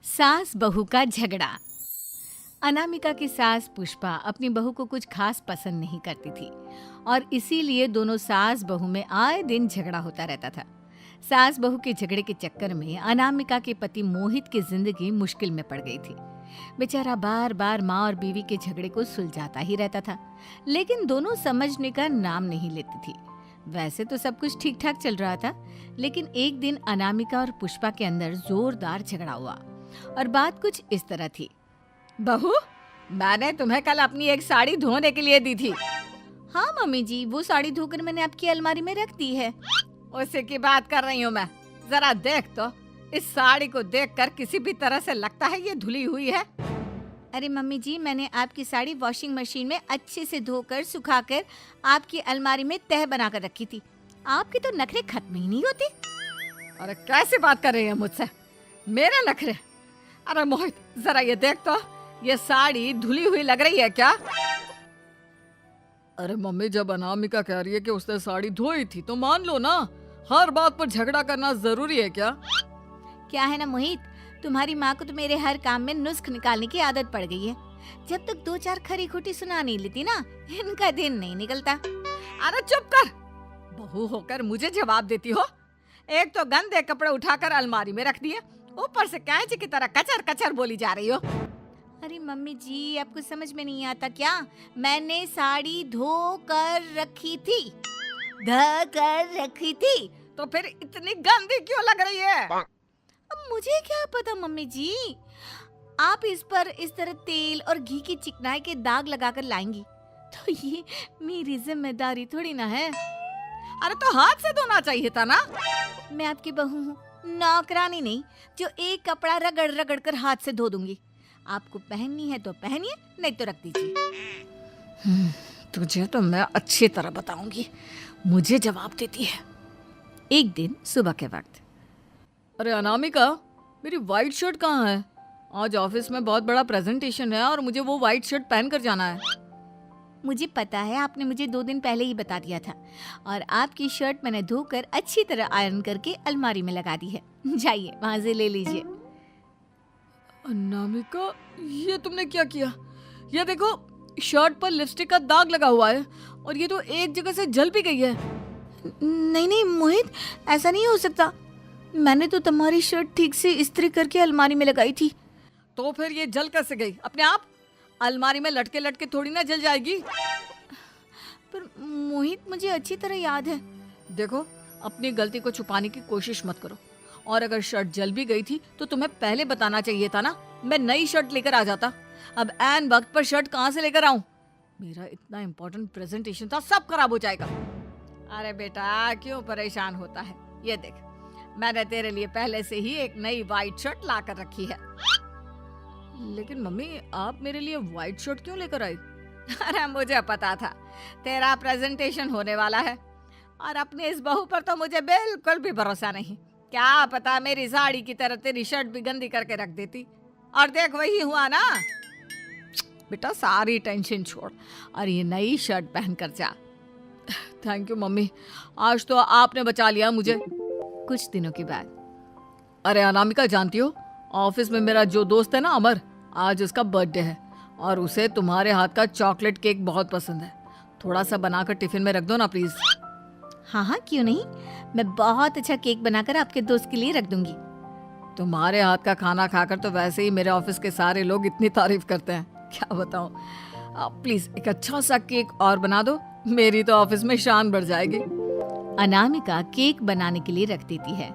सास बहू का झगड़ा। अनामिका की सास पुष्पा अपनी बहू को कुछ खास पसंद नहीं करती थी और इसीलिए दोनों सास बहू में आए दिन झगड़ा होता रहता था। सास बहू के झगड़े के चक्कर में अनामिका के पति मोहित की जिंदगी मुश्किल में पड़ गई थी। बेचारा बार बार माँ और बीवी के झगड़े को सुलझाता ही रहता था, लेकिन दोनों समझने का नाम नहीं लेती थी। वैसे तो सब कुछ ठीक ठाक चल रहा था, लेकिन एक दिन अनामिका और पुष्पा के अंदर जोरदार झगड़ा हुआ और बात कुछ इस तरह थी। बहू, मैंने तुम्हें कल अपनी एक साड़ी धोने के लिए दी थी। हाँ मम्मी जी, वो साड़ी धोकर मैंने आपकी अलमारी में रख दी है। उसी की बात कर रही हूँ मैं। जरा देख तो, इस साड़ी को देखकर किसी भी तरह से लगता है ये धुली हुई है। अरे मम्मी जी, मैंने आपकी साड़ी वॉशिंग मशीन में अच्छे से धोकर सुखाकर आपकी अलमारी में तह बनाकर रखी थी। आपके तो नखरे खत्म ही नहीं होते। अरे कैसी बात कर रही है मुझसे? मेरे नखरे? अरे मोहित, जरा ये देख तो, ये साड़ी धुली हुई लग रही है क्या? अरे मम्मी, जब अनामिका कह रही है कि उसने साड़ी धोई थी तो मान लो ना। हर बात पर झगड़ा करना जरूरी है क्या? क्या है ना मोहित, तुम्हारी माँ को तो मेरे हर काम में नुस्ख निकालने की आदत पड़ गई है। जब तक दो चार खरी खोटी सुना नहीं लेती ना, इनका दिन नहीं निकलता। अरे चुप कर, बहू होकर मुझे जवाब देती हो। एक तो गंदे कपड़े उठाकर अलमारी में रख दिए, ऊपर से कैंची की तरह कचर कचर बोली जा रही हो। अरे मम्मी जी, आपको समझ में नहीं आता क्या? मैंने साड़ी धो कर रखी थी। तो फिर इतनी गंदी क्यों लग रही है? अब मुझे क्या पता मम्मी जी, आप इस पर इस तरह तेल और घी की चिकनाई के दाग लगाकर लाएंगी तो ये मेरी जिम्मेदारी थोड़ी ना है। अरे तो हाथ से धोना चाहिए था ना। मैं आपकी बहू हूँ, नौकरानी नहीं जो एक कपड़ा रगड़ रगड़ कर हाथ से धो दूंगी। आपको पहननी है तो पहनिए, नहीं तो रख दीजिए। तुझे तो मैं अच्छी तरह बताऊंगी, मुझे जवाब देती है। एक दिन सुबह के वक्त, अरे अनामिका, मेरी व्हाइट शर्ट कहाँ है? आज ऑफिस में बहुत बड़ा प्रेजेंटेशन है और मुझे वो व्हाइट शर्ट पहन कर जाना है। मुझे पता है, आपने मुझे 2 दिन पहले ही बता दिया था और आपकी शर्ट मैंने धोकर अच्छी तरह आयरन करके अलमारी में लगा दी है। जाइए वहां से ले लीजिए। अनामिका, ये तुमने क्या किया? ये देखो, शर्ट पर लिपस्टिक का दाग लगा हुआ है और ये तो एक जगह से जल भी गई है। नहीं नहीं मोहित, ऐसा नहीं हो सकता। मैंने तो तुम्हारी शर्ट ठीक से इस्त्री करके अलमारी में लगाई थी। तो फिर ये जल कैसे गई अपने आप? अलमारी में लटके लटके थोड़ी ना जल जाएगी। पर मोहित, मुझे अच्छी तरह याद है। देखो, अपनी गलती को छुपाने की कोशिश मत करो। और अगर शर्ट जल भी गई थी तो तुम्हें पहले बताना चाहिए था ना। मैं नई शर्ट लेकर आ जाता। अब ऐन वक्त पर शर्ट कहाँ से लेकर आऊं? मेरा इतना इम्पोर्टेंट प्रेजेंटेशन था, सब खराब हो जाएगा। अरे बेटा, क्यों परेशान होता है? ये देख, मैंने तेरे लिए पहले से ही एक नई व्हाइट शर्ट ला कर रखी है। लेकिन मम्मी, आप मेरे लिए व्हाइट शर्ट क्यों लेकर आई? अरे मुझे पता था तेरा प्रेजेंटेशन होने वाला है और अपनी इस बहू पर तो मुझे बिल्कुल भी भरोसा नहीं। क्या पता मेरी साड़ी की तरह तेरी शर्ट भी गंदी करके रख देती। और देख, वही हुआ ना। बेटा, सारी टेंशन छोड़ और ये नई शर्ट पहन कर जा। थैंक यू मम्मी, आज तो आपने बचा लिया मुझे। कुछ दिनों के बाद, अरे अनामिका, जानती हो, ऑफिस में मेरा जो दोस्त है ना अमर, आज उसका बर्थडे है और उसे तुम्हारे हाथ का चॉकलेट केक बहुत पसंद है। थोड़ा सा बनाकर टिफिन में रख दो ना प्लीज। हाँ हाँ, क्यों नहीं। मैं बहुत अच्छा केक बनाकर आपके दोस्त के लिए रख दूंगी। तुम्हारे हाथ का खाना खाकर तो वैसे ही मेरे ऑफिस के सारे लोग इतनी तारीफ करते हैं, क्या बताऊं। प्लीज एक अच्छा सा केक और बना दो, मेरी तो ऑफिस में शान बढ़ जाएगी। अनामिका केक बनाने के लिए रख देती है।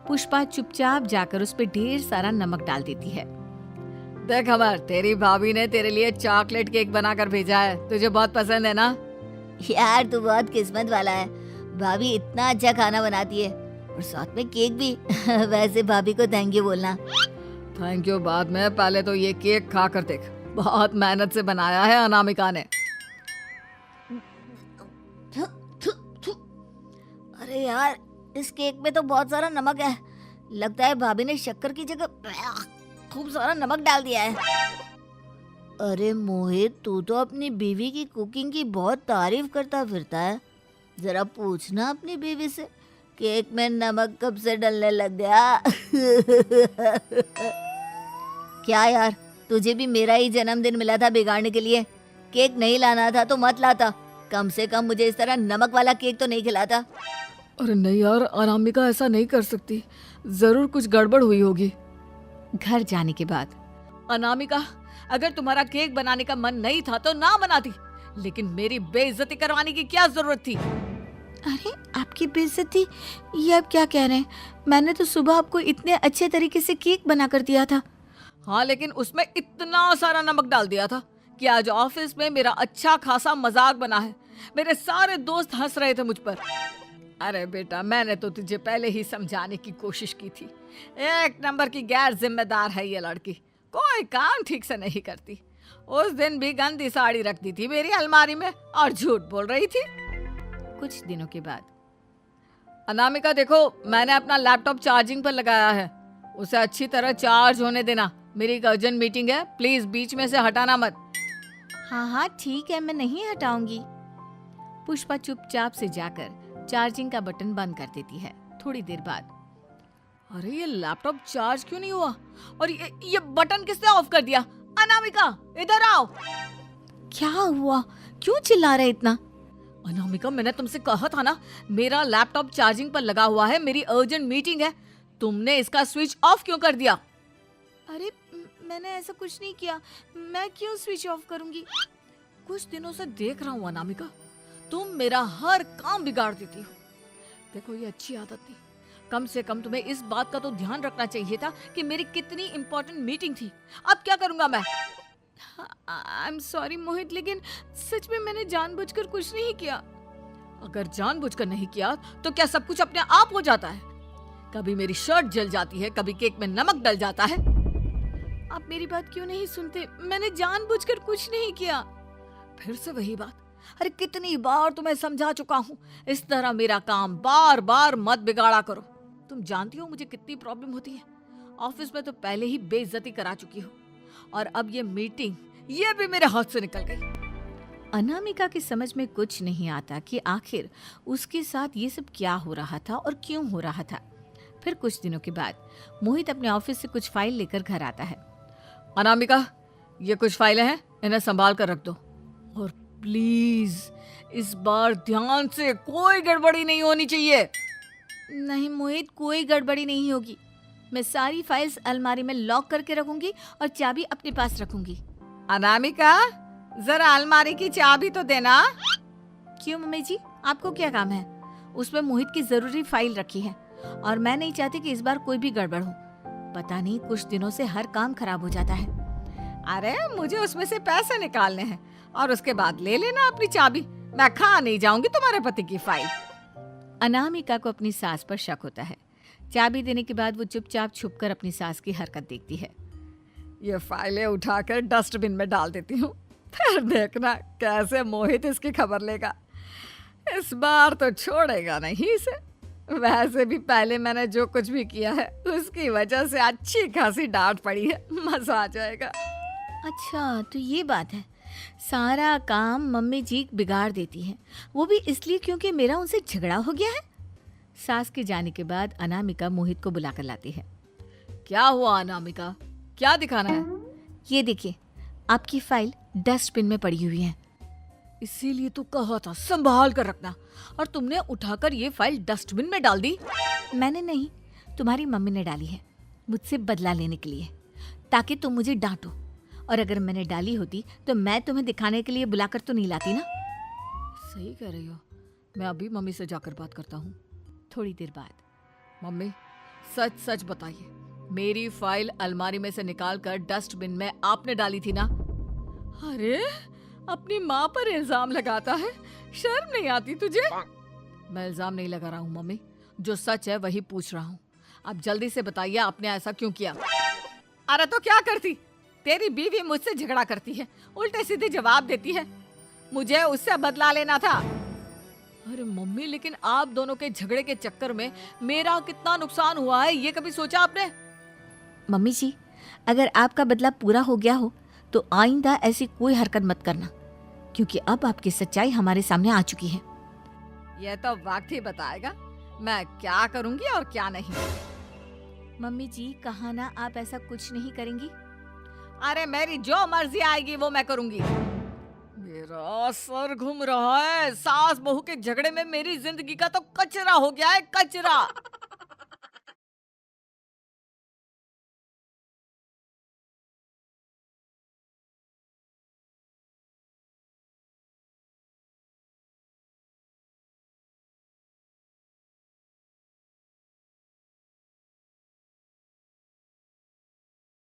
पुष्पा चुपचाप जाकर उस पे ढेर सारा नमक डाल देती है। देख अमर, तेरी भाभी ने तेरे लिए चॉकलेट केक बनाकर भेजा है, तुझे बहुत पसंद है ना? यार, तू बहुत किस्मत वाला है। भाभी इतना अच्छा खाना बनाती है और साथ में केक भी। वैसे भाभी को थैंक यू बोलना। थैंक यू बाद में, पहले तो ये केक खा कर देख। बहुत मेहनत से बनाया है अनामिका ने। अरे यार, इस केक में तो बहुत सारा नमक है। लगता है भाभी ने शक्कर की जगह खूब सारा नमक डाल दिया है। अरे मोहित, तू तो अपनी बीवी की कुकिंग की बहुत तारीफ करता फिरता है। जरा पूछना अपनी बीवी से, केक में नमक कब से डलने लग गया। क्या यार, तुझे भी मेरा ही जन्मदिन मिला था बिगाड़ने के लिए। केक नहीं लाना था तो मत लाता, कम से कम मुझे इस तरह नमक वाला केक तो नहीं खिलाता। अरे नहीं यार, अनामिका ऐसा नहीं कर सकती, जरूर कुछ गड़बड़ हुई होगी। घर जाने के बाद अनामिका, अगर तुम्हारा केक बनाने का मन नहीं था तो ना बनाती, लेकिन मेरी बेइज्जती करवाने की क्या जरूरत थी? अरे आपकी बेइज्जती, ये आप क्या कह रहे हैं? मैंने तो सुबह आपको इतने अच्छे तरीके से केक बना कर दिया था। हाँ, लेकिन उसमें इतना सारा नमक डाल दिया था कि आज ऑफिस में मेरा अच्छा खासा मजाक बना है। मेरे सारे दोस्त हंस रहे थे मुझ पर। अरे बेटा, मैंने तो तुझे पहले ही समझाने की कोशिश की थी। एक नंबर की गैर जिम्मेदार है ये लड़की, कोई काम ठीक से नहीं करती। उस दिन भी गंदी साड़ी रख दी थी मेरी अलमारी में और झूठ बोल रही थी। कुछ दिनों के बाद अनामिका देखो, मैंने अपना लैपटॉप चार्जिंग पर लगाया है, उसे अच्छी तरह चार्ज होने देना। मेरी एक अर्जेंट मीटिंग है, प्लीज बीच में से हटाना मत। हाँ हाँ ठीक है, मैं नहीं हटाऊंगी। पुष्पा चुपचाप से जाकर चार्जिंग का बटन बंद कर देती है। थोड़ी देर बाद अरे ये लैपटॉप चार्ज क्यों नहीं हुआ? और ये बटन किसने ऑफ कर दिया? अनामिका, इधर आओ। क्या हुआ? क्यों चिल्ला रहे इतना? अनामिका, मैंने तुमसे कहा था ना, मेरा लैपटॉप चार्जिंग पर लगा हुआ है, मेरी अर्जेंट मीटिंग है। तुमने इसका स्विच ऑफ क्यों कर दिया? अरे मैंने ऐसा कुछ नहीं किया, मैं क्यों स्विच ऑफ करूंगी? कुछ दिनों से देख रहा हूँ अनामिका, तुम मेरा हर काम बिगाड़ देती हो। देखो, ये अच्छी आदत नहीं। कम से कम तुम्हें इस बात का तो ध्यान रखना चाहिए था कि मेरी कितनी इंपॉर्टेंट मीटिंग थी। अब क्या करूंगा मैं? आई एम सॉरी मोहित, लेकिन सच में मैंने जानबूझकर कुछ नहीं किया। अगर जानबूझकर नहीं किया तो क्या सब कुछ अपने आप हो जाता है? कभी मेरी शर्ट जल जाती है, कभी केक में नमक डल जाता है। आप मेरी बात क्यों नहीं सुनते? मैंने जानबूझकर कुछ नहीं किया। फिर से वही बात। अरे कितनी बार तुम्हें समझा चुका हूँ, इस तरह मेरा काम बार बार मत बिगाड़ा करो। तुम जानती हो मुझे कितनी प्रॉब्लम होती है। ऑफिस में तो पहले ही बेइज्जती करा चुकी हो, और अब ये मीटिंग, ये भी मेरे हाथ से निकल गई। अनामिका की समझ में कुछ नहीं आता कि आखिर उसके साथ ये सब क्या हो रहा था और क्यों हो रहा था। फिर कुछ दिनों के बाद मोहित अपने ऑफिस से कुछ फाइल लेकर घर आता है। अनामिका, ये कुछ फाइलें हैं, इन्हें संभाल कर रख दो। और प्लीज इस बार ध्यान से, कोई गड़बड़ी नहीं होनी चाहिए। नहीं मोहित, कोई गड़बड़ी नहीं होगी। मैं सारी फाइल्स अलमारी में लॉक करके रखूंगी और चाबी अपने पास रखूंगी। अनामिका, जरा अलमारी की चाबी तो देना। क्यों मम्मी जी, आपको क्या काम है? उसमें मोहित की जरूरी फाइल रखी है और मैं नहीं चाहती कि इस बार कोई भी गड़बड़ हो। पता नहीं कुछ दिनों से हर काम खराब हो जाता है। अरे मुझे उसमें से पैसे निकालने हैं और उसके बाद ले लेना अपनी चाबी। मैं खा नहीं जाऊंगी तुम्हारे पति की फाइल। अनामिका को अपनी सास पर शक होता है। चाबी देने के बाद वो चुपचाप छुपकर अपनी सास की हरकत देखती है। ये फाइलें उठाकर डस्टबिन में डाल देती हूँ, फिर देखना कैसे मोहित इसकी खबर लेगा। इस बार तो छोड़ेगा नहीं इसे। वैसे भी पहले मैंने जो कुछ भी किया है उसकी वजह से अच्छी खासी डांट पड़ी है, मजा आ जाएगा। अच्छा तो ये बात है, सारा काम मम्मी जी बिगाड़ देती हैं, वो भी इसलिए क्योंकि मेरा उनसे झगड़ा हो गया है। सास के जाने के बाद अनामिका मोहित को बुलाकर लाती है। क्या हुआ अनामिका, क्या दिखाना है? ये देखिए, आपकी फाइल डस्टबिन में पड़ी हुई है। इसीलिए तो कहा था संभाल कर रखना, और तुमने उठाकर ये फाइल डस्टबिन में डाल दी। मैंने नहीं, तुम्हारी मम्मी ने डाली है, मुझसे बदला लेने के लिए, ताकि तुम मुझे डांटो। और अगर मैंने डाली होती तो मैं तुम्हें दिखाने के लिए बुलाकर तो नहीं लाती ना। सही कह रही हो, मैं अभी मम्मी से जाकर बात करता हूँ। थोड़ी देर बाद, मम्मी सच सच बताइए, मेरी फाइल अलमारी में से निकाल कर डस्टबिन में आपने डाली थी ना? अरे अपनी माँ पर इल्जाम लगाता है, शर्म नहीं आती तुझे? मैं इल्जाम नहीं लगा रहा हूँ मम्मी, जो सच है वही पूछ रहा हूँ। आप जल्दी से बताइए आपने ऐसा क्यों किया? अरे तो क्या करती, तेरी बीवी मुझसे झगड़ा करती है, उल्टे सीधे जवाब देती है, मुझे उससे बदला लेना था। अरे मम्मी, लेकिन आप दोनों के झगड़े के चक्कर में मेरा कितना नुकसान हुआ है, ये कभी सोचा आपने? मम्मी जी, अगर आपका बदला पूरा हो गया हो तो आइंदा ऐसी कोई हरकत मत करना, क्योंकि अब आपकी सच्चाई हमारे सामने आ चुकी है। यह तो वक्त ही बताएगा मैं क्या करूंगी और क्या नहीं। मम्मी जी, कहा ना आप ऐसा कुछ नहीं करेंगी। अरे मेरी जो मर्जी आएगी वो मैं करूंगी। मेरा सर घूम रहा है। सास बहू के झगड़े में मेरी जिंदगी का तो कचरा हो गया है, कचरा।